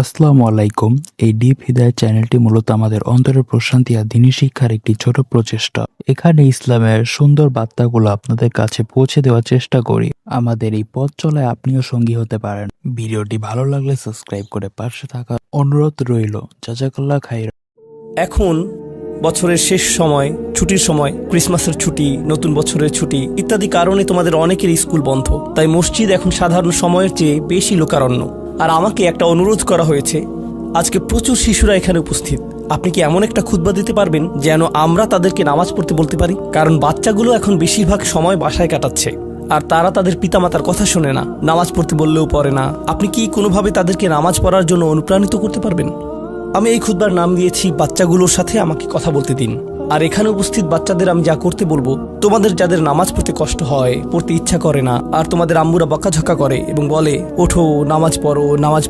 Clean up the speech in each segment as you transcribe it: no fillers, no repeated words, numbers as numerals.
আসসালামু আলাইকুম। এই ডিপ হিদায়াত চ্যানেলটি মূলত আমাদের অন্তরের প্রশান্তি আর দ্বীনি শিক্ষার একটি ছোট প্রচেষ্টা। এখানে ইসলামের সুন্দর বার্তাগুলো আপনাদের কাছে পৌঁছে দেওয়ার চেষ্টা করি। আমাদের এই পথ চলায় আপনিও সঙ্গী হতে পারেন। ভিডিওটি ভালো লাগলে সাবস্ক্রাইব করে পাশে থাকা অনুরোধ রইল। জাযাকাল্লাহ খাইর। এখন বছরের শেষ সময়, ছুটির সময়, ক্রিসমাসের ছুটি, নতুন বছরের ছুটি ইত্যাদি কারণে তোমাদের অনেকের স্কুল বন্ধ। তাই মসজিদ এখন সাধারণ সময়ের চেয়ে বেশি লোকারণ্য। আর আমাকে একটা অনুরোধ করা হয়েছে, আজকে প্রচুর শিশুরা এখানে উপস্থিত। আপনি কি এমন একটা খুতবা দিতে পারবেন যেন আমরা তাদেরকে নামাজ পড়তে বলতে পারি? কারণ বাচ্চাগুলো এখন বেশিরভাগ সময় বাসায় কাটাচ্ছে আর তারা তাদের পিতামাতার কথা শোনে না, নামাজ পড়তে বললেও পড়ে না। আপনি কি কোনোভাবে তাদেরকে নামাজ পড়ার জন্য অনুপ্রাণিত করতে পারবেন? আমি এই খুতবার নাম দিয়েছি বাচ্চাগুলোর সাথে আমাকে কথা বলতে দিন। আর এখানে উপস্থিত বাচ্চাদের আমি যা করতে বলবো, তোমাদের যাদের নামাজ পড়তে কষ্ট হয়, পড়তে ইচ্ছা করে না, আর তোমাদের আম্মুরা বকাঝকা করে এবং বলে ওঠো নামাজ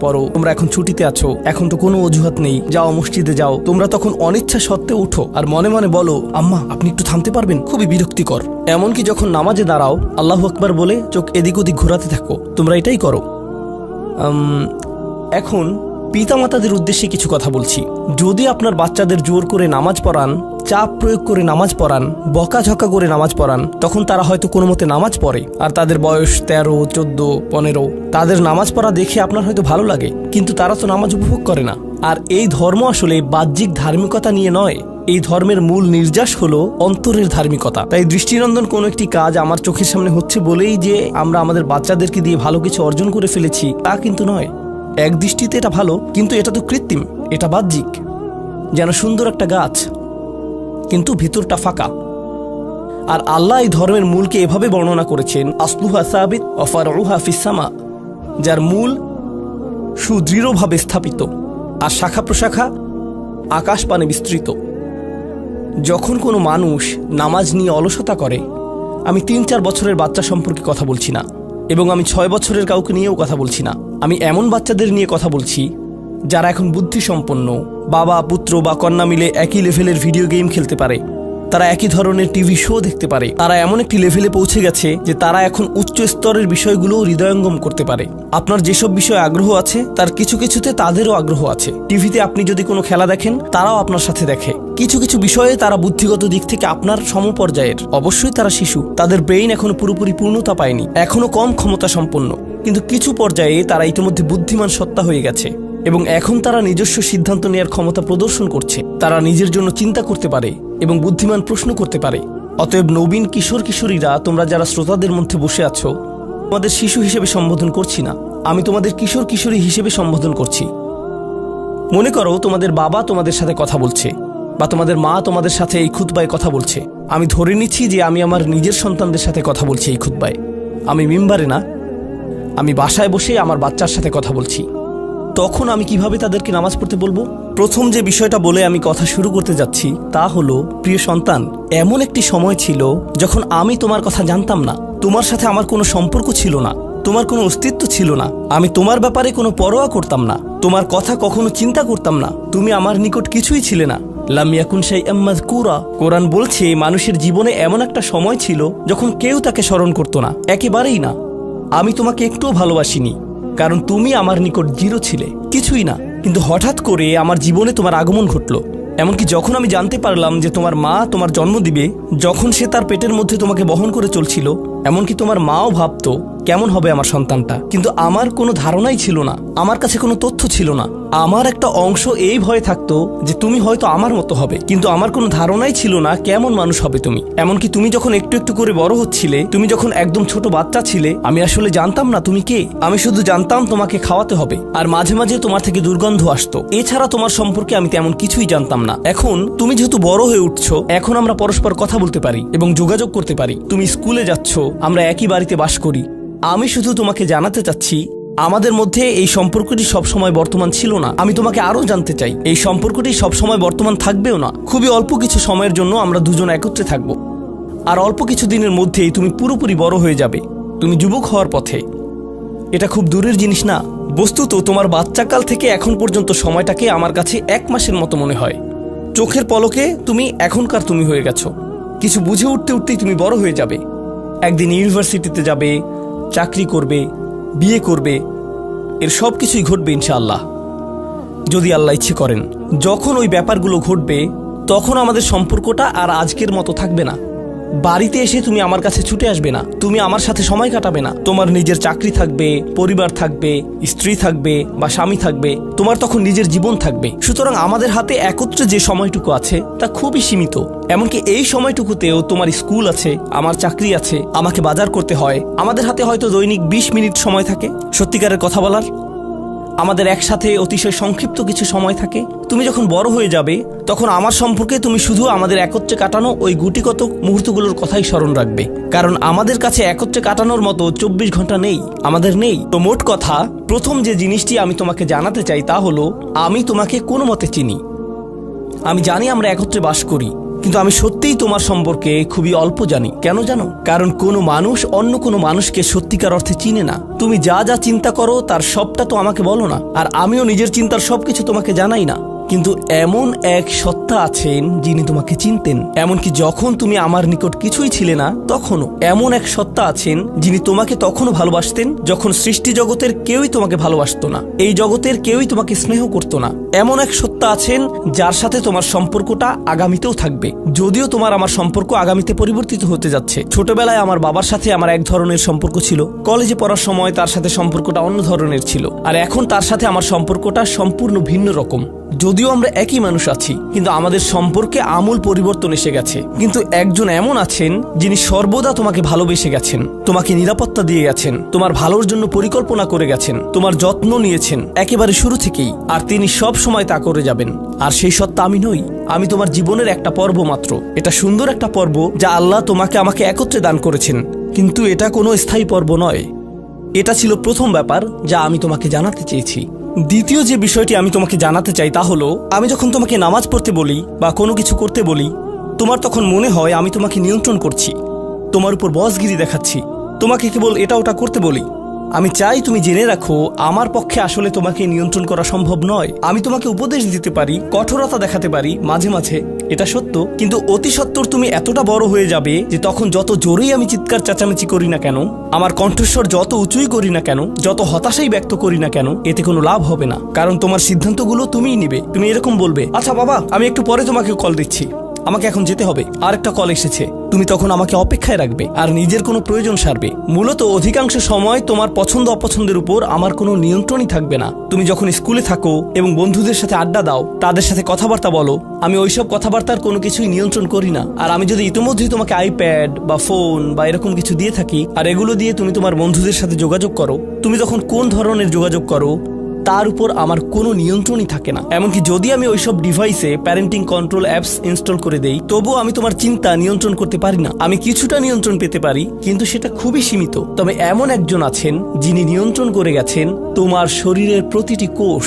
পড়ো, তোমরা এখন ছুটিতে আছো, এখন তো কোনো অজুহাত নেই, যাও মসজিদে যাও, তোমরা তখন অনিচ্ছা সত্ত্বেও উঠো আর মনে মনে বলো আম্মা আপনি একটু থামতে পারবেন, খুবই বিরক্তিকর। এমনকি যখন নামাজে দাঁড়াও আল্লাহু আকবার বলে চোখ এদিক ওদিক ঘোরাতে থাকো, তোমরা এটাই করো। এখন পিতামাতাদের উদ্দেশ্যে কিছু কথা বলছি। যদি আপনার বাচ্চাদের জোর করে নামাজ পড়ান, চাপ প্রয়োগ করে নামাজ পড়ান, বকাঝকা করে নামাজ পড়ান, তখন তারা হয়তো কোনো মতে নামাজ পড়ে আর তাদের বয়স 13, 14, 15। তাদের নামাজ পড়া দেখে আপনার হয়তো ভালো লাগে, কিন্তু তারা তো নামাজ উপভোগ করে না। আর এই ধর্ম আসলে বাহ্যিক ধার্মিকতা নিয়ে নয়, এই ধর্মের মূল নির্যাস হলো অন্তরের ধার্মিকতা। তাই দৃষ্টিনন্দন কোনো একটি কাজ আমার চোখের সামনে হচ্ছে বলেই যে আমরা আমাদের বাচ্চাদেরকে দিয়ে ভালো কিছু অর্জন করে ফেলেছি তা কিন্তু নয়। এক দৃষ্টিতে এটা ভালো, কিন্তু এটা তো কৃত্রিম, এটা বাহ্যিক। যেন সুন্দর একটা গাছ, কিন্তু ভিতরটা ফাঁকা। আর আল্লাহ এই ধর্মের মূলকে এভাবে বর্ণনা করেছেন, আসলুহা সাবিত ওয়া ফারউহা ফিস সামা, যার মূল সুদৃঢ়ভাবে স্থাপিত আর শাখা প্রশাখা আকাশ পানে বিস্তৃত। যখন কোনো মানুষ নামাজ নিয়ে অলসতা করে, আমি 3-4 বছরের বাচ্চা সম্পর্কে কথা বলছি না, এবং আমি 6 বছরের কাউকে নিয়েও কথা বলছি না। আমি এমন বাচ্চাদের নিয়ে কথা বলছি যারা এখন বুদ্ধিসম্পন্ন, বাবা পুত্র বা কন্যা মিলে একই লেভেলের ভিডিও গেম খেলতে পারে, তারা একই ধরনের টিভি শো দেখতে পারে, তারা এমন একটি লেভেলে পৌঁছে গেছে যে তারা এখন উচ্চ স্তরের বিষয়গুলো হৃদয়ঙ্গম করতে পারে। আপনার যেসব বিষয়ে আগ্রহ আছে তার কিছু কিছুতে তাদেরও আগ্রহ আছে। টিভিতে আপনি যদি কোনো খেলা দেখেন, তারাও আপনার সাথে দেখে। কিছু কিছু বিষয়ে তারা বুদ্ধিগত দিক থেকে আপনার সমপর্যায়ের। অবশ্যই তারা শিশু, তাদের ব্রেইন এখনো পুরোপুরি পূর্ণতা পায়নি, এখনো কম ক্ষমতা সম্পন্ন, কিন্তু কিছু পর্যায়ে তারা ইতিমধ্যে বুদ্ধিমান সত্তা হয়ে গেছে এবং এখন তারা নিজস্ব সিদ্ধান্ত নেওয়ার ক্ষমতা প্রদর্শন করছে। তারা নিজের জন্য চিন্তা করতে পারে এবং বুদ্ধিমান প্রশ্ন করতে পারে। অতএব নবীন কিশোর কিশোরীরা, তোমরা যারা শ্রোতাদের মধ্যে বসে আছো, তোমাদের শিশু হিসেবে সম্বোধন করছি না, আমি তোমাদের কিশোর কিশোরী হিসেবে সম্বোধন করছি। মনে করো তোমাদের বাবা তোমাদের সাথে কথা বলছে বা তোমাদের মা তোমাদের সাথে এই খুতবায় কথা বলছে। আমি ধরে নিচ্ছি যে আমি আমার নিজের সন্তানদের সাথে কথা বলছি এই খুতবায়। আমি মিম্বারে না, আমি বাসায় বসে আমার বাচ্চার সাথে কথা বলছি। তখন আমি কিভাবে তাদেরকে নামাজ পড়তে বলবো? প্রথম যে বিষয়টা বলে আমি কথা শুরু করতে যাচ্ছি তা হলো, প্রিয় সন্তান, এমন একটি সময় ছিল যখন আমি তোমার কথা জানতাম না, তোমার সাথে আমার কোনো সম্পর্ক ছিল না, তোমার কোনো অস্তিত্ব ছিল না, আমি তোমার ব্যাপারে কোনো পরোয়া করতাম না, তোমার কথা কখনো চিন্তা করতাম না, তুমি আমার নিকট কিছুই ছিলে না। লাম ইয়াকুন শাইআম মাযকুরা। কোরআন বলছে মানুষের জীবনে এমন একটা সময় ছিল যখন কেউ তাকে স্মরণ করতো না, একেবারেই না। আমি তোমাকে একটুও ভালোবাসিনি, কারণ তুমি আমার নিকট জিরো ছিলে, কিছুই না। কিন্তু হঠাৎ করে আমার জীবনে তোমার আগমন ঘটলো। এমনকি যখন আমি জানতে পারলাম যে তোমার মা তোমার জন্ম দিবে, যখন সে তার পেটের মধ্যে তোমাকে বহন করে চলছিল, এমনকি তোমার মাও ভাবতো কেমন হবে আমার সন্তানটা, কিন্তু আমার কোনো ধারণাই ছিল না, আমার কাছে কোনো তথ্য ছিল না। আমার একটা অংশ এই ভয়ে থাকতো যে তুমি হয়তো আমার মতো হবে, কিন্তু আমার কোনো ধারণাই ছিল না কেমন মানুষ হবে তুমি। এমনকি তুমি যখন একটু একটু করে বড় হচ্ছিলে, তুমি যখন একদম ছোট বাচ্চা ছিলে, আমি আসলে জানতাম না তুমি কে। আমি শুধু জানতাম তোমাকে খাওয়াতে হবে, আর মাঝে মাঝে তোমার থেকে দুর্গন্ধ আসতো। এছাড়া তোমার সম্পর্কে আমি তেমন কিছুই জানতাম না। এখন তুমি যেহেতু বড় হয়ে উঠছো, এখন আমরা পরস্পর কথা বলতে পারি এবং যোগাযোগ করতে পারি। তুমি স্কুলে যাচ্ছ, আমরা একই বাড়িতে বাস করি। আমি শুধু তোমাকে জানাতে চাচ্ছি, আমাদের মধ্যে এই সম্পর্কটি সবসময় বর্তমান ছিল না। আমি তোমাকে আরো জানতে চাই, এই সম্পর্কটি সবসময় বর্তমান থাকবেও না। খুবই অল্প কিছু সময়ের জন্য আমরা দুজন একত্রে থাকবো, আর অল্প কিছু দিনের মধ্যেই তুমি পুরোপুরি বড় হয়ে যাবে, তুমি যুবক হওয়ার পথে। এটা খুব দূরের জিনিস না। বস্তুত তোমার বাচ্চাকাল থেকে এখন পর্যন্ত সময়টাকে আমার কাছে 1 মাসের মতো মনে হয়। চোখের পলকে তুমি এখনকার তুমি হয়ে গেছো। কিছু বুঝে উঠতে উঠতেই তুমি বড় হয়ে যাবে। একদিন ইউনিভার্সিটিতে যাবে, চাকরি করবে, বিয়ে করবে, এর সব কিছুই ঘটবে ইনশাআল্লাহ। যদি আল্লাহ ইচ্ছে করেন। যখন ওই ব্যাপারগুলো ঘটবে তখন আমাদের সম্পর্কটা আর আজকের মতো থাকবে না। বাড়িতে এসে তুমি আমার কাছে ছুটে আসবে না, তুমি আমার সাথে সময় কাটাবে না। তোমার নিজের চাকরি থাকবে, পরিবার থাকবে, স্ত্রী থাকবে বা স্বামী থাকবে, তোমার তখন নিজের জীবন থাকবে। সুতরাং আমাদের হাতে একত্রে যে সময়টুকু আছে তা খুবই সীমিত। এমনকি এই সময়টুকুতেও তোমার স্কুল আছে, আমার চাকরি আছে, আমাকে বাজার করতে হয়। আমাদের হাতে হয়তো দৈনিক 20 মিনিট সময় থাকে সত্যিকারের কথা বলার। আমাদের একসাথে অতিশয় সংক্ষিপ্ত কিছু সময় থাকে। তুমি যখন বড় হয়ে যাবে তখন আমার সম্পর্কে তুমি শুধু আমাদের একত্রে কাটানো ওই গুটিকত মুহূর্তগুলোর কথাই স্মরণ রাখবে, কারণ আমাদের কাছে একত্রে কাটানোর মতো 24 ঘন্টা নেই, আমাদের নেই। তো মোট কথা, প্রথম যে জিনিসটি আমি তোমাকে জানাতে চাই তা হলো, আমি তোমাকে কোনো মতে চিনি। আমি জানি আমরা একত্রে বাস করি, কিন্তু আমি সত্যিই তোমার সম্পর্কে খুবই অল্প জানি। কেন জানো? কারণ কোনো মানুষ অন্য কোনো মানুষকে সত্যিকার অর্থে চিনে না। তুমি যা যা চিন্তা করো তার সবটা তো আমাকে বলো না, আর আমিও নিজের চিন্তার সবকিছু তোমাকে জানাই না। কিন্তু এমন এক সত্তা আছেন যিনি তোমাকে চিনতেন, এমনকি যখন তুমি আমার নিকট কিছুই ছিলে না তখনও। এমন এক সত্তা আছেন যিনি তোমাকে তখনও ভালোবাসতেন যখন সৃষ্টি জগতের কেউই তোমাকে ভালোবাসতো না, এই জগতের কেউই তোমাকে স্নেহ করতো না। এমন এক সত্তা আছেন যার সাথে তোমার সম্পর্কটা আগামীতেও থাকবে, যদিও তোমার আমার সম্পর্ক আগামীতে পরিবর্তিত হতে যাচ্ছে। ছোটবেলায় আমার বাবার সাথে আমার এক ধরনের সম্পর্ক ছিল, কলেজে পড়ার সময় তার সাথে সম্পর্কটা অন্য ধরনের ছিল, আর এখন তার সাথে আমার সম্পর্কটা সম্পূর্ণ ভিন্ন রকম। যদিও আমরা একই মানুষ আছি, কিন্তু আমাদের সম্পর্কে আমূল পরিবর্তন এসে গেছে। কিন্তু একজন এমন আছেন যিনি সর্বদা তোমাকে ভালোবেসে গেছেন, তোমাকে নিরাপত্তা দিয়ে গেছেন, তোমার ভালোর জন্য পরিকল্পনা করে গেছেন, তোমার যত্ন নিয়েছেন একেবারে শুরু থেকেই, আর তিনি সব সময় তা করে যাবেন। আর সেই সত্তা আমি নই, আমি তোমার জীবনের একটা পর্ব মাত্র। এটা সুন্দর একটা পর্ব যা আল্লাহ তোমাকে আমাকে একত্রে দান করেছেন, কিন্তু এটা কোনো স্থায়ী পর্ব নয়। এটা ছিল প্রথম ব্যাপার যা আমি তোমাকে জানাতে চেয়েছি। দ্বিতীয় যে বিষয়টি আমি তোমাকে জানাতে চাই তা হলো, আমি যখন তোমাকে নামাজ পড়তে বলি বা কোনো কিছু করতে বলি, তোমার তখন মনে হয় আমি তোমাকে নিয়ন্ত্রণ করছি, তোমার উপর বসগিরি দেখাচ্ছি, তোমাকে কেবল এটা ওটা করতে বলি। আমি চাই তুমি জেনে রাখো, আমার পক্ষে আসলে তোমাকে নিয়ন্ত্রণ করা সম্ভব নয়। আমি তোমাকে উপদেশ দিতে পারি, কঠোরতা দেখাতে পারি মাঝে মাঝে, এটা সত্য, কিন্তু অতি সত্বর তুমি এতটা বড় হয়ে যাবে যে তখন যত জোরেই আমি চিৎকার চেঁচামেচি করি না কেন, আমার কণ্ঠস্বর যত উঁচুই করি না কেন, যত হতাশাই ব্যক্ত করি না কেন, এতে কোনো লাভ হবে না। কারণ তোমার সিদ্ধান্তগুলো তুমিই নিবে। তুমি এরকম বলবে, আচ্ছা বাবা, আমি একটু পরে তোমাকে কল দিচ্ছি, আমাকে এখন যেতে হবে, আর একটা কল এসেছে। তুমি তখন আমাকে অপেক্ষায় রাখবে আর নিজের কোনো প্রয়োজন সারবে। মূলত অধিকাংশ সময় তোমার পছন্দ অপছন্দের উপর আমার কোনো নিয়ন্ত্রণই থাকবে না। তুমি যখন স্কুলে থাকো এবং বন্ধুদের সাথে আড্ডা দাও, তাদের সাথে কথাবার্তা বলো, আমি ওইসব কথাবার্তার কোনো কিছুই নিয়ন্ত্রণ করি না। আর আমি যদি ইতিমধ্যেই তোমাকে আইপ্যাড বা ফোন বা এরকম কিছু দিয়ে থাকি, আর এগুলো দিয়ে তুমি তোমার বন্ধুদের সাথে যোগাযোগ করো, তুমি তখন কোন ধরনের যোগাযোগ করো তার উপর আমার কোনো নিয়ন্ত্রণই থাকে না। এমনকি যদি আমি ওইসব ডিভাইসে প্যারেন্টিং কন্ট্রোল অ্যাপস ইনস্টল করে দেই, তবুও আমি তোমার চিন্তা নিয়ন্ত্রণ করতে পারি না। আমি কিছুটা নিয়ন্ত্রণ পেতে পারি, কিন্তু সেটা খুবই সীমিত। তবে এমন একজন আছেন যিনি নিয়ন্ত্রণ করে গেছেন তোমার শরীরের প্রতিটি কোষ।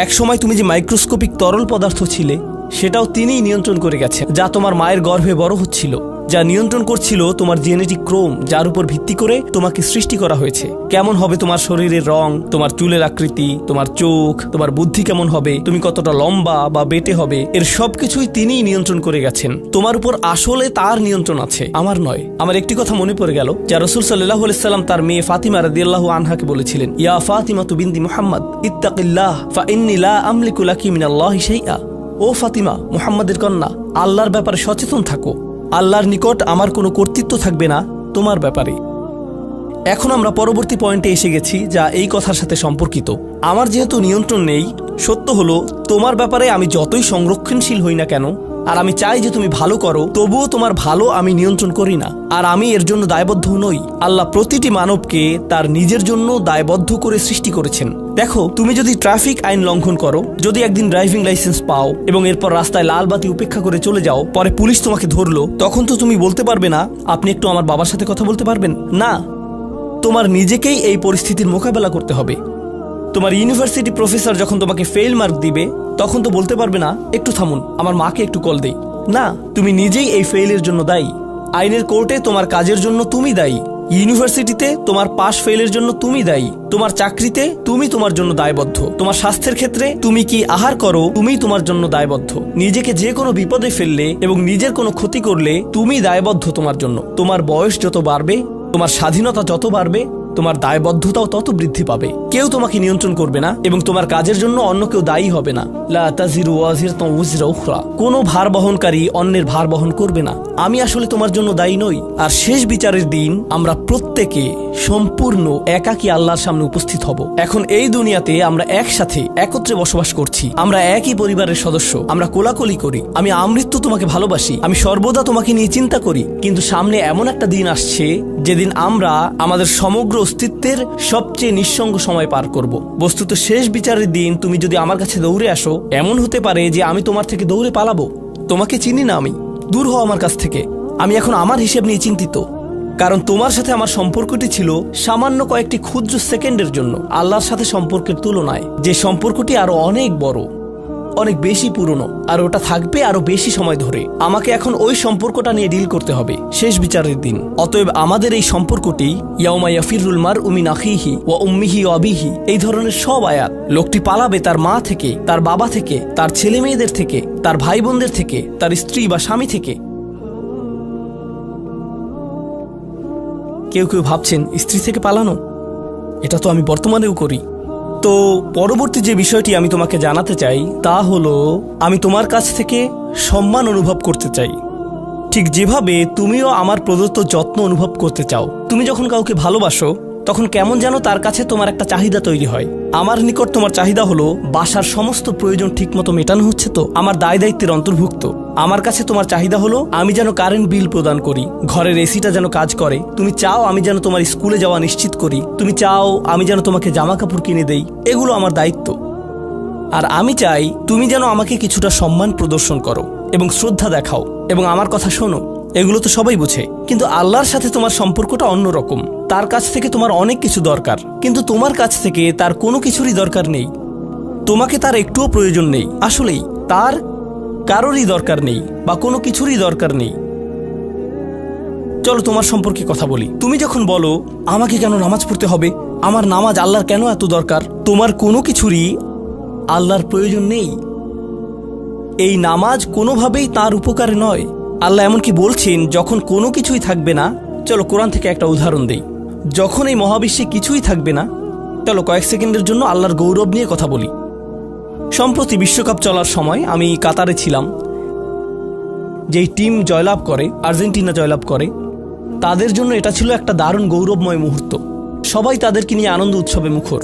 একসময় তুমি যে মাইক্রোস্কোপিক তরল পদার্থ ছিলে, সেটাও তিনিই নিয়ন্ত্রণ করে গেছেন, যা তোমার মায়ের গর্ভে বড় হচ্ছিল, যা নিয়ন্ত্রণ করছিল তোমার জেনেটিক ক্রোম, যার উপর ভিত্তি করে তোমাকে সৃষ্টি করা হয়েছে। কেমন হবে তোমার শরীরের রং, তোমার চুলের আকৃতি, তোমার চোখ, তোমার বুদ্ধি কেমন হবে, তুমি কতটা লম্বা বা বেটে হবে, এর সবকিছুই তিনিই নিয়ন্ত্রণ করে গেছেন। তোমার উপর আসলে তার নিয়ন্ত্রণ আছে, আমার নয়। আমার একটি কথা মনে পড়ে গেল, যা রাসূল সাল্লাল্লাহু আলাইহি সাল্লাম তার মেয়ে ফাতিমা রাদিয়াল্লাহু আনহাকে বলেছিলেন, ইয়া ফাতিমা বিনতি মুহাম্মদ ইত্তাকিল্লাহ ফা ইন্নী লা আমলিকু লাকি মিনাল্লাহি শাইআ। ও ফাতিমা, মুহাম্মাদের কন্যা, আল্লাহর ব্যাপারে সচেতন থাকো। আল্লাহর নিকট আমার কোনো কর্তৃত্ব থাকবে না তোমার ব্যাপারে। এখন আমরা পরবর্তী পয়েন্টে এসে গেছি, যা এই কথার সাথে সম্পর্কিত। আমার যেহেতু নিয়ন্ত্রণ নেই, সত্য হলো তোমার ব্যাপারে আমি যতই সংরক্ষণশীল হই না কেন, আর আমি চাই যে তুমি ভালো করো, তবুও তোমার ভালো আমি নিয়ন্ত্রণ করি না, আর আমি এর জন্য দায়বদ্ধ নই। আল্লাহ প্রতিটি মানবকে তার নিজের জন্য দায়বদ্ধ করে সৃষ্টি করেছেন। দেখো, তুমি যদি ট্রাফিক আইন লঙ্ঘন করো, যদি একদিন ড্রাইভিং লাইসেন্স পাও এবং এরপর রাস্তায় লাল বাতি উপেক্ষা করে চলে যাও, পরে পুলিশ তোমাকে ধরলো, তখন তো তুমি বলতে পারবে না, আপনি একটু আমার বাবার সাথে কথা বলতে পারবেন না। তোমার নিজেকেই এই পরিস্থিতির মোকাবেলা করতে হবে। তোমার ইউনিভার্সিটি প্রফেসর যখন তোমাকে ফেল মার্ক দিবে, তখন তো বলতে পারবে না, একটু থামুন, আমার মাকে একটু কল দেই। না, তুমি নিজেই এই ফেইলের জন্য দায়ী। আইনের কোর্টে তোমার কাজের জন্য তুমি দায়ী, ইউনিভার্সিটিতে তোমার পাস ফেলের জন্য তুমি দায়ী, তোমার চাকরিতে তুমি তোমার জন্য দায়বদ্ধ, তোমার স্বাস্থ্যের ক্ষেত্রে তুমি কি আহার করো তুমি তোমার জন্য দায়বদ্ধ। নিজেকে যে কোনো বিপদে ফেললে এবং নিজের কোনো ক্ষতি করলে তুমি দায়বদ্ধ তোমার জন্য। তোমার বয়স যত বাড়বে, তোমার স্বাধীনতা যত বাড়বে, তোমার দায়বদ্ধতাও তত বৃদ্ধি পাবে। কেউ তোমাকে নিয়ন্ত্রণ করবে না এবং তোমার কাজের জন্য অন্য কেউ দায়ী হবে না। লা তাজিরু ওয়াজিরাতুন উযরা উখরা, কোনো ভার বহনকারী অন্যের ভার বহন করবে না। আমি আসলে তোমার জন্য দায়ী নই। আর শেষ বিচারের দিন আমরা প্রত্যেকে সম্পূর্ণ একাকী আল্লাহর সামনে উপস্থিত হব। এখন এই দুনিয়াতে আমরা একসাথে একত্রে বসবাস করছি, আমরা একই পরিবারের সদস্য, আমরা কোলাকুলি করি, আমি আমৃত্যু তোমাকে ভালোবাসি, আমি সর্বদা তোমাকে নিয়ে চিন্তা করি। কিন্তু সামনে এমন একটা দিন আসছে যেদিন আমরা আমাদের সমগ্র অস্তিত্বের সবচেয়ে নিঃসঙ্গ সময় পার করব। বস্তুত শেষ বিচারের দিন তুমি যদি আমার কাছে দৌড়ে আসো, এমন হতে পারে যে আমি তোমার থেকে দৌড়ে পালাবো। তোমাকে চিনি না আমি, দূর হও আমার কাছ থেকে। আমি এখন আমার হিসেব নিয়ে চিন্তিত, কারণ তোমার সাথে আমার সম্পর্কটি ছিল সামান্য কয়েকটি ক্ষুদ্র সেকেন্ডের জন্য আল্লাহর সাথে সম্পর্কের তুলনায়, যে সম্পর্কটি আরো অনেক বড়, অনেক বেশি পুরনো, আর ওটা থাকবে আরো বেশি সময় ধরে। আমাকে এখন ওই সম্পর্কটা নিয়ে ডিল করতে হবে শেষ বিচারের দিন। অতএব আমাদের এই সম্পর্কটি ইয়াউমা ইয়াফিরুল মারউ মিন আখিহি ওয়া উম্মিহি ওয়া আবিহি, এই ধরনের সব আয়াত। লোকটি পালাবে তার মা থেকে, তার বাবা থেকে, তার ছেলে মেয়েদের থেকে, তার ভাই বোনদের থেকে, তার স্ত্রী বা স্বামী থেকে। কেউ কেউ ভাবছেন স্ত্রী থেকে পালানো, এটা তো আমি বর্তমানেও করি। তো পরবর্তী যে বিষয়টি আমি তোমাকে জানাতে চাই তা হলো, আমি তোমার কাছ থেকে সম্মান অনুভব করতে চাই, ঠিক যেভাবে তুমিও আমার প্রদত্ত যত্ন অনুভব করতে চাও। তুমি যখন কাউকে ভালোবাসো তখন কেমন যেন তার কাছে তোমার একটা চাহিদা তৈরি হয়। আমার নিকট তোমার চাহিদা হলো বাসার সমস্ত প্রয়োজন ঠিকমতো মেটানো হচ্ছে তো, আমার দায় দায়িত্বের অন্তর্ভুক্ত। আমার কাছে তোমার চাহিদা হলো আমি যেন কারেন্ট বিল প্রদান করি, ঘরের এসিটা যেন কাজ করে। তুমি চাও আমি যেন তোমার স্কুলে যাওয়া নিশ্চিত করি, তুমি চাও আমি যেন তোমাকে জামা কাপড় কিনে দেই। এগুলো আমার দায়িত্ব। আর আমি চাই তুমি যেন আমাকে কিছুটা সম্মান প্রদর্শন করো এবং শ্রদ্ধা দেখাও এবং আমার কথা শোনো। এগুলো তো সবাই বুঝে, কিন্তু আল্লাহর সাথে তোমার সম্পর্কটা অন্যরকম। তার কাছ থেকে তোমার অনেক কিছু দরকার, কিন্তু তোমার কাছ থেকে তার কোনো কিছুরই দরকার নেই। তোমাকে তার একটুও প্রয়োজন নেই, আসলেই তার কারোরই দরকার নেই বা কোনো কিছুরই দরকার নেই। চলো তোমার সম্পর্কে কথা বলি। তুমি যখন বলো আমাকে কেন নামাজ পড়তে হবে, আমার নামাজ আল্লাহর কেন এত দরকার, তোমার কোনো কিছুরই আল্লাহর প্রয়োজন নেই। এই নামাজ কোনোভাবেই তার উপকারে নয়। আল্লাহ এমনকি বলছেন যখন কোনো কিছুই থাকবে না। চলো কোরআন থেকে একটা উদাহরণ দেই। যখন এই মহাবিশ্বে কিছুই থাকবে না, চলো কয়েক সেকেন্ডের জন্য আল্লাহর গৌরব নিয়ে কথা বলি। সম্প্রতি বিশ্বকাপ চলার সময় আমি কাতারে ছিলাম। যেই টিম জয়লাভ করে, আর্জেন্টিনা জয়লাভ করে, তাদের জন্য এটা ছিল একটা দারুণ গৌরবময় মুহূর্ত। সবাই তাদেরকে নিয়ে আনন্দ উৎসবে মুখর।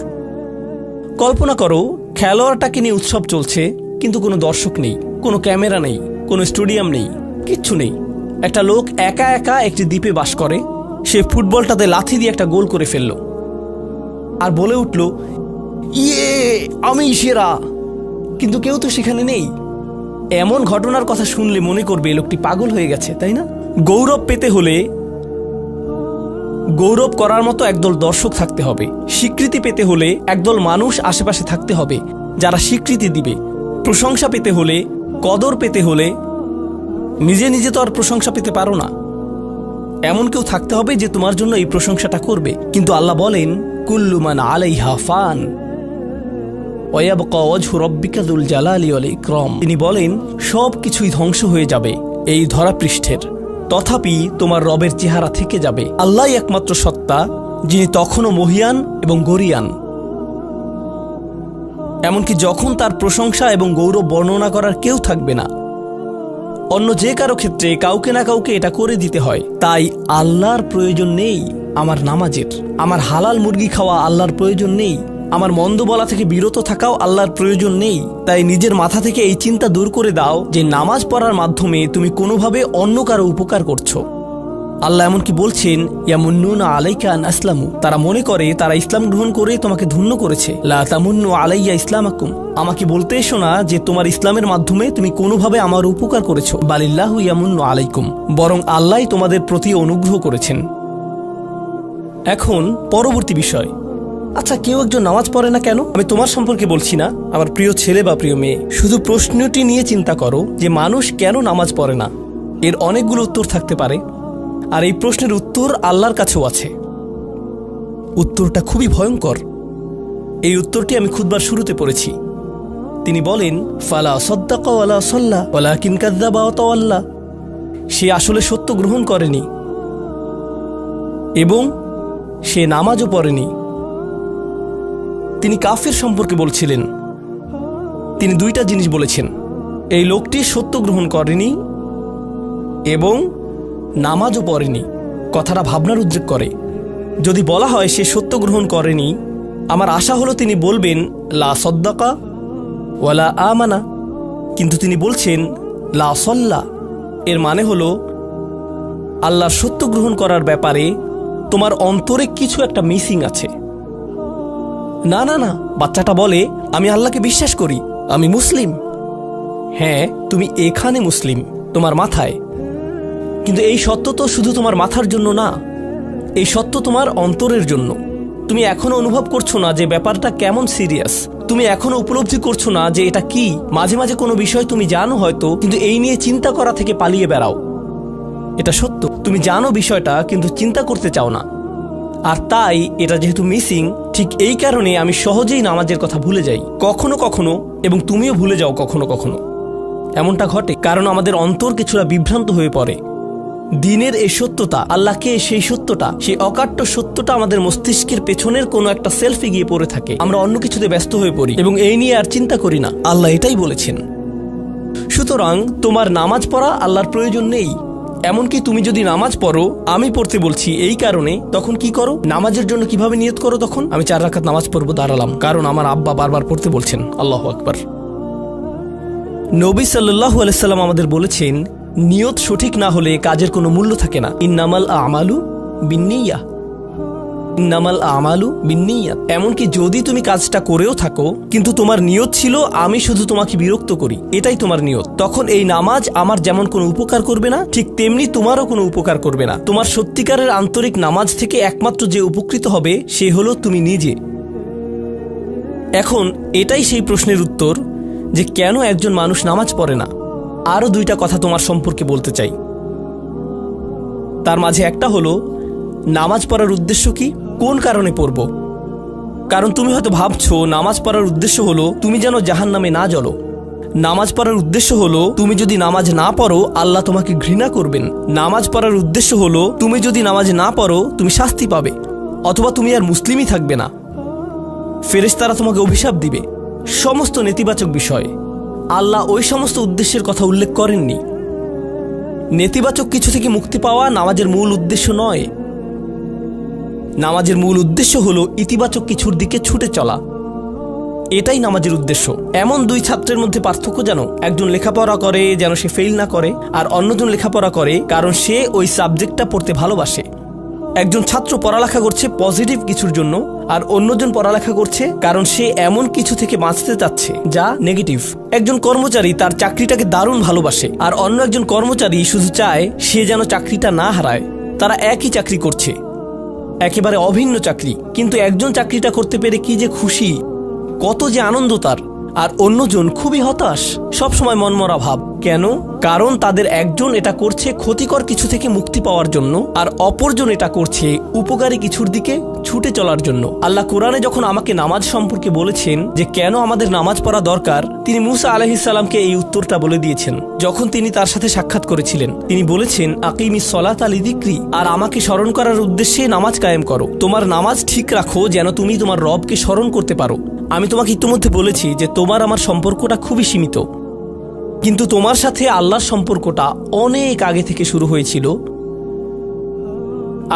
কল্পনা করো খেলোয়াড়টাকে নিয়ে উৎসব চলছে, কিন্তু কোনো দর্শক নেই, কোনো ক্যামেরা নেই, কোনো স্টেডিয়াম নেই, কিচ্ছু নেই। একটা লোক একা একা একটি দ্বীপে বাস করে, সে ফুটবলটাতে লাথি দিয়ে একটা গোল করে ফেলল আর বলে উঠল, ইয়ে আমি সেরা। কিন্তু কেউ তো সেখানে নেই। এমন ঘটনার কথা শুনলে মনে করবে লোকটি পাগল হয়ে গেছে, তাই না? গৌরব পেতে হলে গৌরব করার মতো একদল দর্শক থাকতে হবে। স্বীকৃতি পেতে হলে একদল মানুষ আশেপাশে থাকতে হবে যারা স্বীকৃতি দিবে। প্রশংসা পেতে হলে, কদর পেতে হলে নিজে নিজে তো আর প্রশংসা পেতে পারো না। এমন কেউ থাকতে হবে যে তোমার জন্য এই প্রশংসাটা করবে। কিন্তু আল্লাহ বলেন, কুল্লু মান আলাইহা ফান ওয়া ইয়াবকা ওয়াজহু রাব্বিকা যুল জালালি ওয়াল ইকরাম। তিনি বলেন সব কিছুই ধ্বংস হয়ে যাবে এই ধরাপৃষ্ঠের, তথাপি তোমার রবের চেহারা থেকে যাবে। আল্লাহই একমাত্র সত্তা যিনি তখনও মহিয়ান এবং গরিয়ান। এমনকি যখন তার প্রশংসা এবং গৌরব বর্ণনা করার কেউ থাকবে না, অন্য যে কারো ক্ষেত্রে কাউকে না কাউকে এটা করে দিতে হয়। তাই আল্লাহর প্রয়োজন নেই আমার নামাজের, আমার হালাল মুরগি খাওয়া আল্লাহর প্রয়োজন নেই, আমার মন্দ বলা থেকে বিরত থাকাও আল্লাহর প্রয়োজন নেই। তাই নিজের মাথা থেকে এই চিন্তা দূর করে দাও যে নামাজ পড়ার মাধ্যমে তুমি কোনোভাবে অন্য কারো উপকার করছো। আল্লাহ এমনকি বলছেন, ইয়ামুন্নুনা আলাইকা আন আসলামু, তারা মনে করে তারা ইসলাম গ্রহণ করে তোমাকে ধন্য করেছে। লা তামুন্নু আলাইয়া ইসলামাকুম, আমাকে বলতে এসো না যে তোমার ইসলামের মাধ্যমে তুমি কোনোভাবে আমার উপকার করেছো। বালিল্লাহু ইয়ামুন্নু আলাইকুম, বরং আল্লাহই তোমাদের প্রতি অনুগ্রহ করেছেন। এখন পরবর্তী বিষয়, আচ্ছা কেউ একজন নামাজ পড়ে না কেন? আমি তোমার সম্পর্কে বলছি না, আমার প্রিয় ছেলে বা প্রিয় মেয়ে। শুধু প্রশ্নটি নিয়ে চিন্তা করো যে মানুষ কেন নামাজ পড়ে না। এর অনেকগুলো উত্তর থাকতে পারে, আর এই প্রশ্নের উত্তর আল্লাহর কাছেও আছে। উত্তরটা খুবই ভয়ঙ্কর। এই উত্তরটি আমি খুতবার শুরুতে পড়েছি। তিনি বলেন, ফালা সাদ্দাকা ওয়ালা সাল্লা ওয়ালাকিন কাযযাবা ওয়া তাওয়াল্লা, সে আসলে সত্য গ্রহণ করেনি এবং সে নামাজও পড়েনি। তিনি কাফির সম্পর্কে বলছিলেন। তিনি দুইটা জিনিস বলেছেন, এই লোকটি সত্য গ্রহণ করেনি এবং নামাজও পড়েনি। কথাটা ভাবনার উদ্রেক করে। যদি বলা হয় সে সত্য গ্রহণ করেনি, আমার আশা হলো তিনি বলবেন লা সদ্দাকা ওয়ালা আমানা, কিন্তু তিনি বলছেন লা সল্লা। এর মানে হলো আল্লাহর সত্য গ্রহণ করার ব্যাপারে তোমার অন্তরে কিছু একটা মিসিং আছে। না না না, বাচ্চাটা বলে আমি আল্লাহকে বিশ্বাস করি, আমি মুসলিম। হ্যাঁ, তুমি এখানে মুসলিম, তোমার মাথায়, কিন্তু এই সত্য তো শুধু তোমার মাথার জন্য না, এই সত্য তোমার অন্তরের জন্য। তুমি এখনো অনুভব করছো না যে ব্যাপারটা কেমন সিরিয়াস। তুমি এখনো উপলব্ধি করছো না যে এটা কি। মাঝে মাঝে কোনো বিষয় তুমি জানো হয়তো, কিন্তু এই নিয়ে চিন্তা করা থেকে পালিয়ে বেড়াও। এটা সত্য, তুমি জানো বিষয়টা কিন্তু চিন্তা করতে চাও না। আর তাই এটা যেহেতু মিসিং, ঠিক এই কারণে আমি সহজেই নামাজের কথা ভুলে যাই কখনো কখনো, এবং তুমিও ভুলে যাও কখনো কখনো। এমনটা ঘটে কারণ আমাদের অন্তর কিছুটা বিভ্রান্ত হয়ে পড়ে। দিনের এই সত্যতা, আল্লাহকে সেই সত্যটা, সেই অকাট্য সত্যটা আমাদের মস্তিষ্কের পেছনের কোনো একটা সেলফে গিয়ে পড়ে থাকে। আমরা অন্য কিছুতে ব্যস্ত হয়ে পড়ি এবং এই নিয়ে আর চিন্তা করি না। আল্লাহ এটাই বলেছেন। সুতরাং তোমার নামাজ পড়া আল্লাহর প্রয়োজন নেই। এমনকি তুমি যদি নামাজ পড়ো, আমি পড়তে বলছি এই কারণে, তখন কি করো? নামাজের জন্য কিভাবে নিয়ত করো? তখন আমি 4 রাকাত নামাজ পড়বো, দাঁড়ালাম, কারণ আমার আব্বা বারবার পড়তে বলছেন। আল্লাহু আকবার। নবী সাল্লাল্লাহু আলাইহি সাল্লাম আমাদের বলেছেন, নিয়ত সঠিক না হলে কাজের কোনো মূল্য থাকে না। ইন্নামাল আমালু বিন্নিয়াহ, ইন্নামাল আমালু বিন্নিয়াত। এমনকি যদি তুমি কাজটা করেও থাকো কিন্তু তোমার নিয়ত ছিল আমি শুধু তোমাকে বিরক্ত করি, এটাই তোমার নিয়ত, তখন এই নামাজ আমার যেমন কোনো উপকার করবে না, ঠিক তেমনি তোমারও কোনো উপকার করবে না। তোমার সত্যিকারের আন্তরিক নামাজ থেকে একমাত্র যে উপকৃত হবে সে হলো তুমি নিজে। এখন এটাই সেই প্রশ্নের উত্তর যে কেন একজন মানুষ নামাজ পড়ে না। আরও 2টা কথা তোমার সম্পর্কে বলতে চাই। তার মাঝে একটা হলো নামাজ পড়ার উদ্দেশ্য কি, কোন কারণে পড়ব। কারণ তুমি হয়তো ভাবছো নামাজ পড়ার উদ্দেশ্য হলো তুমি যেন জাহান্নামে না জ্বলো। নামাজ পড়ার উদ্দেশ্য হলো তুমি যদি নামাজ না পড়ো আল্লাহ তোমাকে ঘৃণা করবেন। নামাজ পড়ার উদ্দেশ্য হলো তুমি যদি নামাজ না পড়ো তুমি শাস্তি পাবে, অথবা তুমি আর মুসলিমই থাকবে না, ফেরেশতারা তোমাকে অভিশাপ দিবে। সমস্ত নেতিবাচক বিষয়। আল্লাহ ওই সমস্ত উদ্দেশ্যের কথা উল্লেখ করেননি। নেতিবাচক কিছু থেকে মুক্তি পাওয়া নামাজের মূল উদ্দেশ্য নয়। নামাজের মূল উদ্দেশ্য হলো ইতিবাচক কিছুর দিকে ছুটে চলা, এটাই নামাজের উদ্দেশ্য। এমন 2 ছাত্রের মধ্যে পার্থক্য জানো? একজন লেখাপড়া করে যেন সে ফেল না করে, আর অন্যজন লেখাপড়া করে কারণ সে ওই সাবজেক্টটা পড়তে ভালোবাসে। একজন ছাত্র পড়ালেখা করছে পজিটিভ কিছুর জন্য, আর অন্যজন পড়ালেখা করছে কারণ সে এমন কিছু থেকে বাঁচতে চাচ্ছে যা নেগেটিভ। একজন কর্মচারী তার চাকরিটাকে দারুণ ভালোবাসে, আর অন্য একজন কর্মচারী শুধু চায় সে যেন চাকরিটা না হারায়। তারা একই চাকরি করছে, একেবারে অভিন্ন চাকরি, কিন্তু একজন চাকরিটা করতে পেরে কি যে খুশি, কত যে আনন্দ তার, আর অন্যজন খুবই হতাশ, সবসময় মনমরা ভাব। কেন? কারণ তাদের একজন এটা করছে ক্ষতিকর কিছু থেকে মুক্তি পাওয়ার জন্য, আর অপরজন এটা করছে উপকারী কিছুর দিকে ছুটে চলার জন্য। আল্লাহ কোরআনে যখন আমাকে নামাজ সম্পর্কে বলেছেন যে কেন আমাদের নামাজ পড়া দরকার, তিনি মুসা আলাইহিস সালামকে এই উত্তরটা বলে দিয়েছেন যখন তিনি তার সাথে সাক্ষাৎ করেছিলেন। তিনি বলেছেন, আকিমিস সলাতা লিযিকরি, আর আমাকে স্মরণ করার উদ্দেশ্যে নামাজ কায়েম করো। তোমার নামাজ ঠিক রাখো যেন তুমি তোমার রবকে স্মরণ করতে পারো। আমি তোমাকে ইতিমধ্যে বলেছি যে তোমার আমার সম্পর্কটা খুবই সীমিত, কিন্তু তোমার সাথে আল্লাহর সম্পর্কটা অনেক আগে থেকে শুরু হয়েছিল,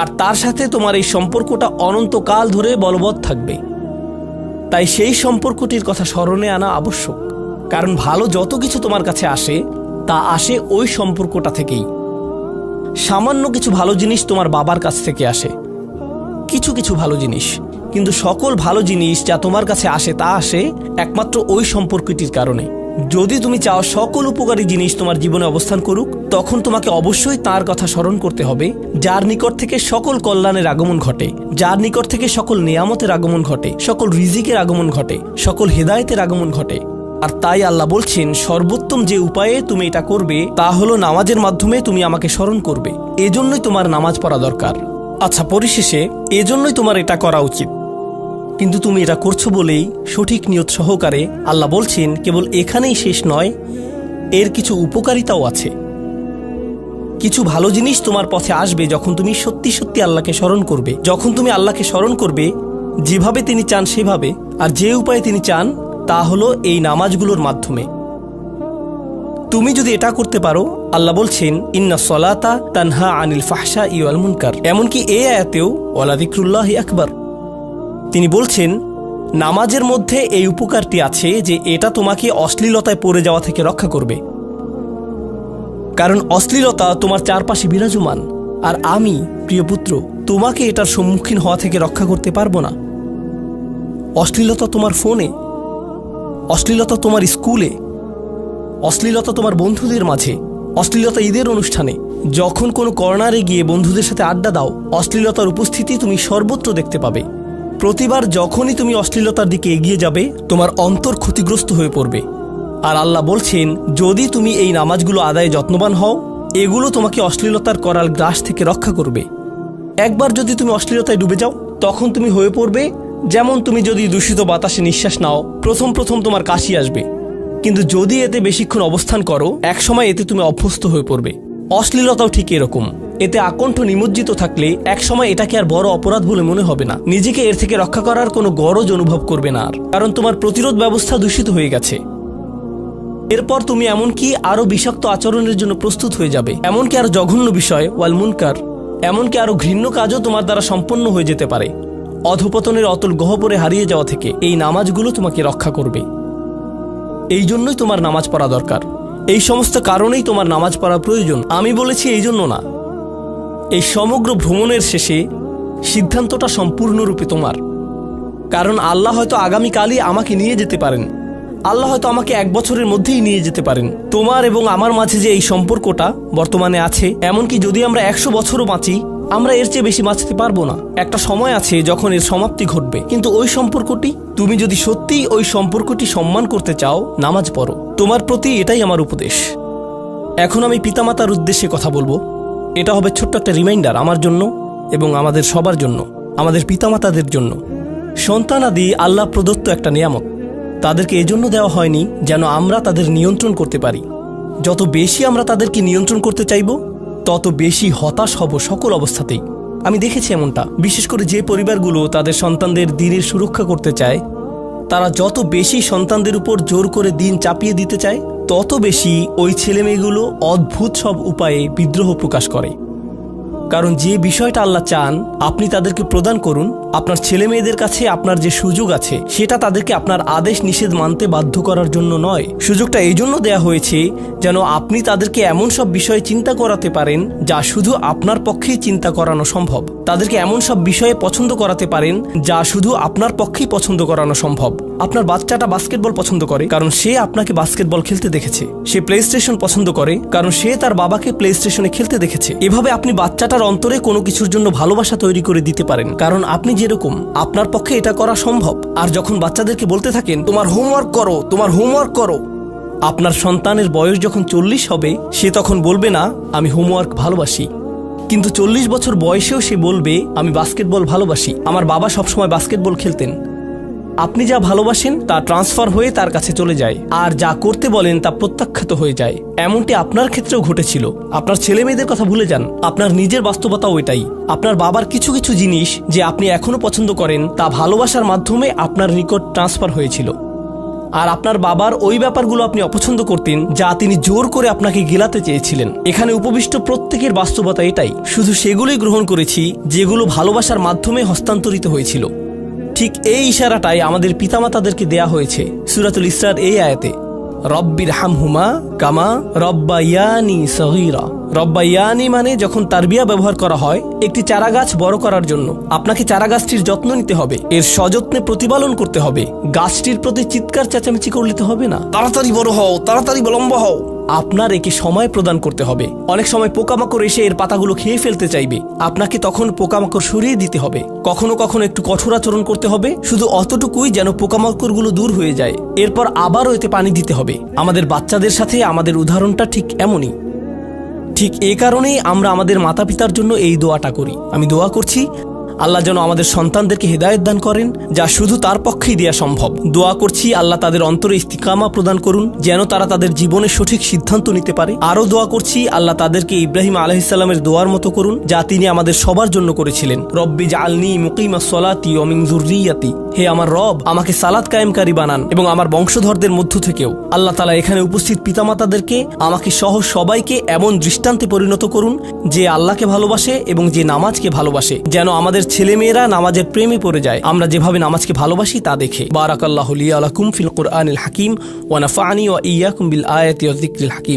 আর তার সাথে তোমার এই সম্পর্কটা অনন্তকাল ধরে বলবৎ থাকবে। তাই সেই সম্পর্কটির কথা স্মরণে আনা আবশ্যক, কারণ ভালো যত কিছু তোমার কাছে আসে তা আসে ওই সম্পর্কটা থেকেই। সামান্য কিছু ভালো জিনিস তোমার বাবার কাছ থেকে আসে, কিছু কিছু ভালো জিনিস, কিন্তু সকল ভালো জিনিস যা তোমার কাছে আসে তা আসে একমাত্র ওই সম্পর্কটির কারণে। যদি তুমি চাও সকল উপকারী জিনিস তোমার জীবনে অবস্থান করুক, তখন তোমাকে অবশ্যই তার কথা স্মরণ করতে হবে যার নিকট থেকে সকল কল্যাণের আগমন ঘটে, যার নিকট থেকে সকল নিয়ামতের আগমন ঘটে, সকল রিজিকের আগমন ঘটে, সকল হেদায়েতের আগমন ঘটে। আর তাই আল্লাহ বলছেন সর্বোত্তম যে উপায়ে তুমি এটা করবে তা হলো নামাজের মাধ্যমে তুমি আমাকে স্মরণ করবে। এজন্যই তোমার নামাজ পড়া দরকার। আচ্ছা, পরিশেষে এজন্যই তোমার এটা করা উচিত, কিন্তু তুমি এটা করছো বলেই সঠিক নিয়ত সহকারে। আল্লাহ বলছেন কেবল এখানেই শেষ নয়, এর কিছু উপকারিতাও আছে। কিছু ভালো জিনিস তোমার পথে আসবে যখন তুমি সত্যি সত্যি আল্লাহকে স্মরণ করবে। যখন তুমি আল্লাহকে স্মরণ করবে যেভাবে তিনি চান সেভাবে, আর যে উপায়ে তিনি চান তা হলো এই নামাজগুলোর মাধ্যমে। তুমি যদি এটা করতে পারো, আল্লাহ বলছেন ইন্না সলাতা তানহা আনিল ফাহশা ওয়াল মুনকার। এমনকি এই আয়াতেও ওয়ালা যিকরুল্লাহি আকবার, তিনি বলছেন নামাজের মধ্যে এই উপকারটি আছে যে এটা তোমাকে অশ্লীলতায় পড়ে যাওয়া থেকে রক্ষা করবে। কারণ অশ্লীলতা তোমার চারপাশে বিরাজমান, আর আমি প্রিয় পুত্র তোমাকে এটার সম্মুখীন হওয়া থেকে রক্ষা করতে পারবো না। অশ্লীলতা তোমার ফোনে, অশ্লীলতা তোমার স্কুলে, অশ্লীলতা তোমার বন্ধুদের মাঝে, অশ্লীলতা ঈদের অনুষ্ঠানে, যখন কোনো কর্নারে গিয়ে বন্ধুদের সাথে আড্ডা দাও, অশ্লীলতার উপস্থিতি তুমি সর্বত্র দেখতে পাবে। প্রতিবার যখনই তুমি অশ্লীলতার দিকে এগিয়ে যাবে তোমার অন্তর ক্ষতিগ্রস্ত হয়ে পড়বে। আর আল্লাহ বলছেন যদি তুমি এই নামাজগুলো আদায়ে যত্নবান হও, এগুলো তোমাকে অশ্লীলতার করাল গ্রাস থেকে রক্ষা করবে। একবার যদি তুমি অশ্লীলতায় ডুবে যাও, তখন তুমি হয়ে পড়বে যেমন তুমি যদি দূষিত বাতাসে নিঃশ্বাস নাও, প্রথম তোমার কাশি আসবে, কিন্তু যদি এতে বেশিক্ষণ অবস্থান করো একসময় এতে তুমি অভ্যস্ত হয়ে পড়বে। অশ্লীলতাও ঠিক এরকম, এতে আকণ্ঠ নিমজ্জিত থাকলে একসময় এটাকে আর বড় অপরাধ বলে মনে হবে না, নিজেকে এর থেকে রক্ষা করার কোনো গরজ অনুভব করবে না আর, কারণ তোমার প্রতিরোধ ব্যবস্থা দূষিত হয়ে গেছে। এরপর তুমি এমনকি আরো বিষাক্ত আচরণের জন্য প্রস্তুত হয়ে যাবে, এমনকি আরো জঘন্য বিষয় ওয়াল মুনকার, এমনকি আরো ঘৃণ্য কাজও তোমার দ্বারা সম্পন্ন হয়ে যেতে পারে। অধপতনের অতল গহ্বরে হারিয়ে যাওয়া থেকে এই নামাজগুলো তোমাকে রক্ষা করবে। এই জন্যই তোমার নামাজ পড়া দরকার, এই সমস্ত কারণেই তোমার নামাজ পড়া প্রয়োজন। আমি বলেছি এই জন্য না, এই সমগ্র ভ্রমণের শেষে সিদ্ধান্তটা সম্পূর্ণরূপে তোমার। কারণ আল্লাহ হয়তো আগামীকালই আমাকে নিয়ে যেতে পারেন, আল্লাহ হয়তো আমাকে 1 বছরের মধ্যেই নিয়ে যেতে পারেন। তোমার এবং আমার মাঝে যে এই সম্পর্কটা বর্তমানে আছে, এমনকি যদি আমরা 100 বছরও বাঁচি, আমরা এর চেয়ে বেশি বাঁচতে পারবো না। একটা সময় আছে যখন এর সমাপ্তি ঘটবে, কিন্তু ওই সম্পর্কটি, তুমি যদি সত্যিই ওই সম্পর্কটি সম্মান করতে চাও, নামাজ পড়ো। তোমার প্রতি এটাই আমার উপদেশ। এখন আমি পিতামাতার উদ্দেশ্যে কথা বলবো। এটা হবে ছোট্ট একটা রিমাইন্ডার আমার জন্য এবং আমাদের সবার জন্য, আমাদের পিতামাতাদের জন্য। সন্তানাদি আল্লাহ প্রদত্ত একটা নিয়ামত, তাদেরকে এজন্য দেওয়া হয়নি যেন আমরা তাদের নিয়ন্ত্রণ করতে পারি। যত বেশি আমরা তাদেরকে নিয়ন্ত্রণ করতে চাইব, তত বেশি হতাশ হব সকল অবস্থাতেই। আমি দেখেছি এমনটা, বিশেষ করে যে পরিবারগুলো তাদের সন্তানদের দিনের সুরক্ষা করতে চায়, তারা যত বেশি সন্তানদের উপর জোর করে দিন চাপিয়ে দিতে চায়, তত বেশি ওই ছেলেমেয়েগুলো অদ্ভুত সব উপায়ে বিদ্রোহ প্রকাশ করে। কারণ যে বিষয়টা আল্লাহ চান আপনি তাদেরকে প্রদান করুন, আপনার ছেলে মেয়েদের কাছে আপনার যে সুযোগ আছে সেটা তাদেরকে আপনার আদেশ নিষেধ মানতে বাধ্য করার জন্য নয়। সুযোগটা এই জন্য দেয়া হয়েছে যেন আপনি তাদেরকে এমন সব বিষয়ে চিন্তা করাতে পারেন যা শুধু আপনার পক্ষেই চিন্তা করানো সম্ভব, তাদেরকে এমন সব বিষয়ে পছন্দ করাতে পারেন যা শুধু আপনার পক্ষেই পছন্দ করানো সম্ভব। আপনার বাচ্চাটা বাস্কেটবল পছন্দ করে কারণ সে আপনাকে বাস্কেটবল খেলতে দেখেছে, সে প্লে স্টেশন পছন্দ করে কারণ সে তার বাবাকে প্লে স্টেশনে খেলতে দেখেছে। এভাবে আপনি বাচ্চাটার অন্তরে কোনো কিছুর জন্য ভালোবাসা তৈরি করে দিতে পারেন, কারণ আপনি যেরকম আপনার পক্ষে এটা করা সম্ভব। আর যখন বাচ্চাদেরকে বলতে থাকেন তোমার হোমওয়ার্ক করো, তোমার হোমওয়ার্ক করো, আপনার সন্তানের বয়স যখন 40 হবে সে তখন বলবে না আমি হোমওয়ার্ক ভালোবাসি, কিন্তু 40 বছর বয়সেও সে বলবে আমি বাস্কেটবল ভালোবাসি, আমার বাবা সবসময় বাস্কেটবল খেলতেন। আপনি যা ভালোবাসেন তা ট্রান্সফার হয়ে তার কাছে চলে যায়, আর যা করতে বলেন তা প্রত্যাখ্যাত হয়ে যায়। এমনটি আপনার ক্ষেত্রেও ঘটেছিল। আপনার ছেলে মেয়েদের কথা ভুলে যান, আপনার নিজের বাস্তবতাও এটাই। আপনার বাবার কিছু কিছু জিনিস যে আপনি এখনো পছন্দ করেন তা ভালোবাসার মাধ্যমে আপনার নিকট ট্রান্সফার হয়েছিল, আর আপনার বাবার ওই ব্যাপারগুলো আপনি অপছন্দ করতেন যা তিনি জোর করে আপনাকে গেলাতে চেয়েছিলেন। এখানে উপবিষ্ট প্রত্যেকের বাস্তবতা এটাই, শুধু সেগুলোই গ্রহণ করেছি যেগুলো ভালোবাসার মাধ্যমে হস্তান্তরিত হয়েছিল। ঠিক এই ইশারাটাই আমাদের পিতামাতাদেরকে দেয়া হয়েছে সূরাতুল ইসরার এই আয়াতে, রব্বির হামহুমা কামা রব্বায়ানি সগীরা। রব্বায়ানি মানে যখন তারবিয়া ব্যবহার করা হয় একটি চারাগাছ বড় করার জন্য, আপনাকে চারাগাছটির যত্ন নিতে হবে, এর সযত্নে প্রতিপালন করতে হবে। গাছটির প্রতি চিৎকার চেঁচামেচি করলে তো হবে না, তাড়াতাড়ি বড় হও, তাড়াতাড়ি লম্বা হও। আপনার একে সময় প্রদান করতে হবে। অনেক সময় পোকামাকড় এসে এর পাতাগুলো খেয়ে ফেলতে চাইবে, আপনাকে তখন পোকামাকড় সরিয়ে দিতে হবে। কখনো কখনো একটু কঠোর আচরণ করতে হবে, শুধু অতটুকুই যেন পোকামাকড়গুলো দূর হয়ে যায়। এরপর আবারও এতে পানি দিতে হবে। আমাদের বাচ্চাদের সাথে আমাদের উদাহরণটা ঠিক এমনই। ঠিক এ কারণেই আমরা আমাদের মাতা পিতার জন্য এই দোয়াটা করি। আমি দোয়া করছি আল্লাহ যেন আমাদের সন্তানদেরকে হেদায়েত দান করেন, যা শুধু তার পক্ষেই দেওয়া সম্ভব। দোয়া করছি আল্লাহ তাদের অন্তরে ইস্তিকামা প্রদান করুন, যেন তারা তাদের জীবনের সঠিক সিদ্ধান্ত নিতে পারে। আরও দোয়া করছি আল্লাহ তাদেরকে ইব্রাহিম আলাইহিস সালামের দোয়ার মতো করুন, যা তিনি আমাদের সবার জন্য করেছিলেন। রব্বি জাআলনি মুকিমাস সলাতি ওয়া মিন যুররিয়াতি, হে আমার রব, আমাকে সালাত কায়েমকারী বানান এবং আমার বংশধরদের মধ্য থেকেও। আল্লাহ তাআলা এখানে উপস্থিত পিতামাতাদেরকে, আমাকে সহ সবাইকে এমন দৃষ্টান্তে পরিণত করুন যে আল্লাহকে ভালোবাসে এবং যে নামাজকে ভালোবাসে, যেন আমাদের ছেলেমেয়েরা নামাজের প্রেমে পড়ে যায় আমরা যেভাবে নামাজকে ভালোবাসি তা দেখে। বারাকাল্লাহু লি ওয়া লাকুম ফিল কুরআনিল হাকিম ওয়া নাফা'নি ওয়া ইয়্যাকুম বিল আয়াতি ওয়াজ যিকরিল হাকিম।